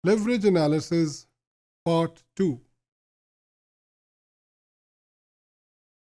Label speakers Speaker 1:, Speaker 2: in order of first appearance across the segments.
Speaker 1: Leverage Analysis Part 2.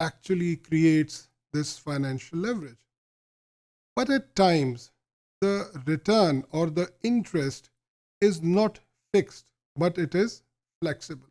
Speaker 1: actually creates this financial leverage. But at times, the return or the interest is not fixed, but it is flexible.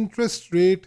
Speaker 1: interest rate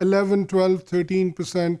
Speaker 1: 11, 12, 13%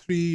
Speaker 1: 3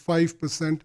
Speaker 1: 5%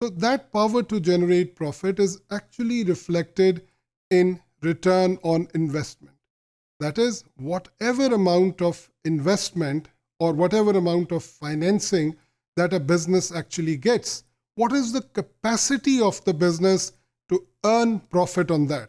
Speaker 1: So that power to generate profit is actually reflected in return on investment. That is, whatever amount of investment or whatever amount of financing that a business actually gets, what is the capacity of the business to earn profit on that?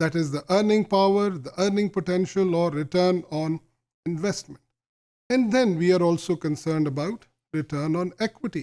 Speaker 1: That is the earning power, the earning potential or return on investment. And then we are also concerned about return on equity.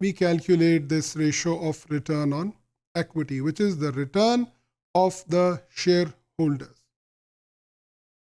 Speaker 1: we calculate this ratio of return on equity, which is the return of the shareholders.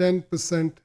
Speaker 1: 10%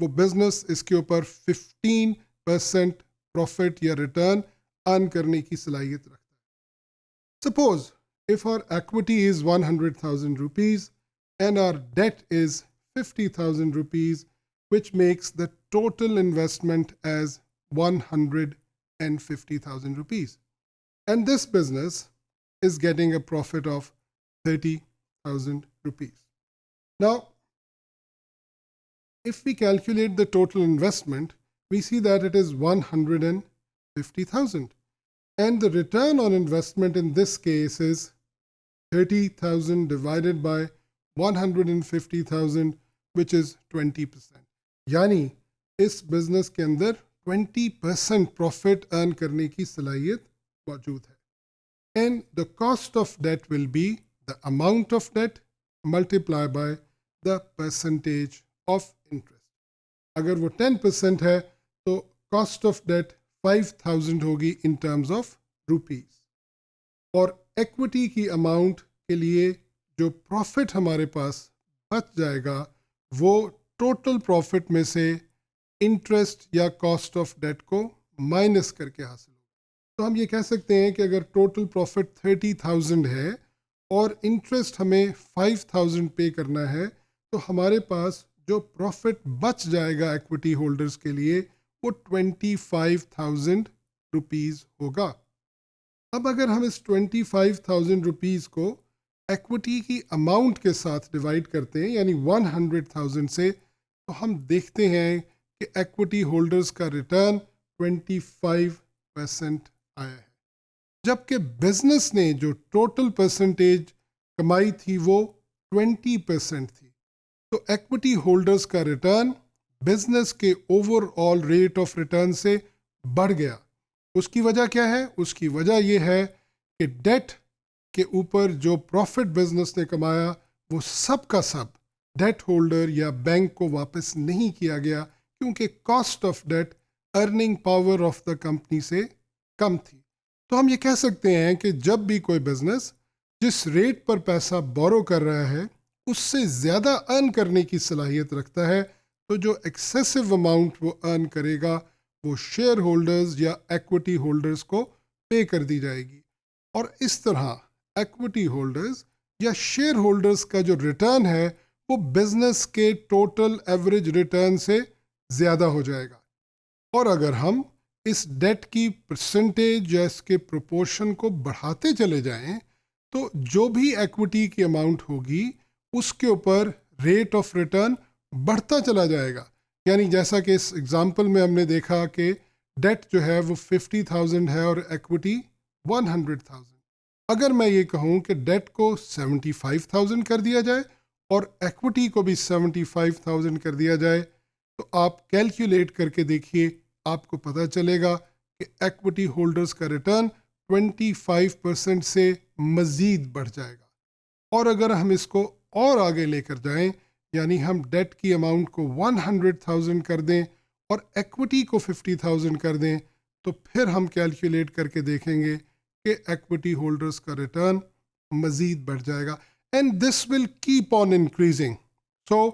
Speaker 1: وہ business اس کے اوپر 15% profit یا return earn کرنے کی صلاحیت رکھتا ہے. Suppose if our equity is 100,000 rupees and our debt is 50,000 rupees, which makes the total investment as 150,000 rupees. And this business is getting a profit of 30,000 rupees. Now, if we calculate the total investment, we see that it is 150,000. And the return on investment in this case is 30,000 divided by 150,000, which is 20%. یعنی اس business کے اندر 20% profit earn کرنے کی صلاحیت موجود ہے. And the cost of debt will be the amount of debt multiply by the percentage of interest. اگر وہ 10% ہے تو کاسٹ آف ڈیٹ 5,000 ہوگی ان ٹرمز آف روپیز. اور ایکوٹی کی اماؤنٹ کے لیے جو پروفٹ ہمارے پاس بچ جائے گا وہ ٹوٹل پروفٹ میں سے انٹرسٹ یا کاسٹ آف ڈیٹ کو مائنس کر کے حاصل ہوگا. تو ہم یہ کہہ سکتے ہیں کہ اگر ٹوٹل پروفٹ 30,000 ہے اور انٹرسٹ ہمیں 5,000 پے کرنا ہے تو ہمارے پاس جو پروفٹ بچ جائے گا ایکوٹی ہولڈرز کے لیے وہ 25,000 روپیز ہوگا. اب اگر ہم اس 25,000 روپیز کو ایکوٹی کی اماؤنٹ کے ساتھ ڈیوائڈ کرتے ہیں یعنی 100,000 سے تو ہم دیکھتے ہیں کہ ایکوٹی ہولڈرز کا ریٹرن 25% آیا ہے. جبکہ بزنس نے جو ٹوٹل پرسنٹیج کمائی تھی وہ 20% تھی. تو ایکوٹی ہولڈرز کا ریٹرن بزنس کے over all rate of return سے بڑھ گیا. اس کی وجہ کیا ہے؟ اس کی وجہ یہ ہے کہ ڈیٹ کے اوپر جو پروفٹ بزنس نے کمایا وہ سب کا سب ڈیٹ ہولڈر یا بینک کو واپس نہیں کیا گیا کیونکہ cost of debt earning power of the company سے کم تھی. تو ہم یہ کہہ سکتے ہیں کہ جب بھی کوئی بزنس جس ریٹ پر پیسہ بورو کر رہا ہے اس سے زیادہ ارن کرنے کی صلاحیت رکھتا ہے تو جو ایکسیسو اماؤنٹ وہ ارن کرے گا وہ شیئر ہولڈرز یا ایکوٹی ہولڈرز کو پے کر دی جائے گی. اور اس طرح ایکوٹی ہولڈرز یا شیئر ہولڈرز کا جو ریٹرن ہے وہ بزنس کے ٹوٹل ایوریج ریٹرن سے زیادہ ہو جائے گا. اور اگر ہم اس ڈیٹ کی پرسنٹیج یا اس کے پروپورشن کو بڑھاتے چلے جائیں تو جو بھی ایکوٹی کی اماؤنٹ ہوگی اس کے اوپر ریٹ آف ریٹرن بڑھتا چلا جائے گا. یعنی جیسا کہ اس ایگزامپل میں ہم نے دیکھا کہ ڈیٹ جو ہے وہ 50,000 ہے اور ایکوٹی 100,000. اگر میں یہ کہوں کہ ڈیٹ کو 75,000 کر دیا جائے اور ایکوٹی کو بھی 75,000 کر دیا جائے تو آپ کیلکولیٹ کر کے دیکھیے آپ کو پتہ چلے گا کہ ایکوٹی ہولڈرز کا ریٹرن 25% سے مزید بڑھ جائے گا. اور اگر ہم اس کو اور آگے لے کر جائیں یعنی ہم ڈیٹ کی اماؤنٹ کو 100,000 کر دیں اور ایکوٹی کو 50,000 کر دیں تو پھر ہم کیلکولیٹ کر کے دیکھیں گے کہ ایکوٹی ہولڈرز کا ریٹرن مزید بڑھ جائے گا. And this will keep on increasing. So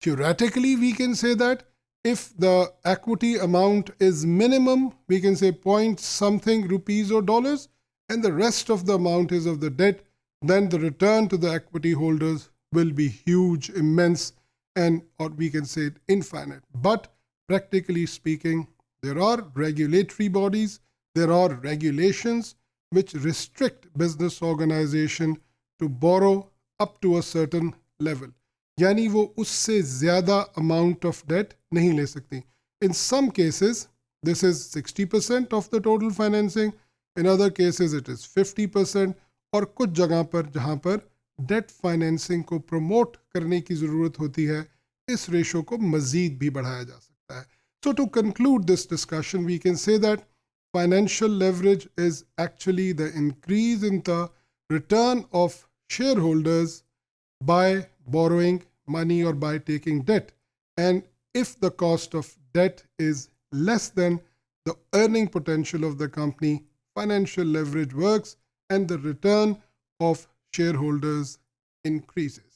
Speaker 1: theoretically we can say that if the equity amount is minimum, we can say point something rupees or dollars, and the rest of the amount is of the debt, then the return to the equity holders will be huge, immense, and or we can say infinite. But practically speaking, there are regulatory bodies, there are regulations which restrict business organization to borrow up to a certain level. یعنی وہ اس سے زیادہ amount of date نہیں لے سکتی. In some cases this is 60% of the total financing, in other cases it is 50%, اور کچھ جگہ پر جہاں پر ڈیٹ فائنینسنگ کو پروموٹ کرنے کی ضرورت ہوتی ہے اس ریشو کو مزید بھی بڑھایا جا سکتا ہے. So to conclude this discussion we can say that financial leverage is actually the increase in the return of shareholders by borrowing money or by taking debt. And if the cost of debt is less than the earning potential of the company, financial leverage works and the return of shareholders increases.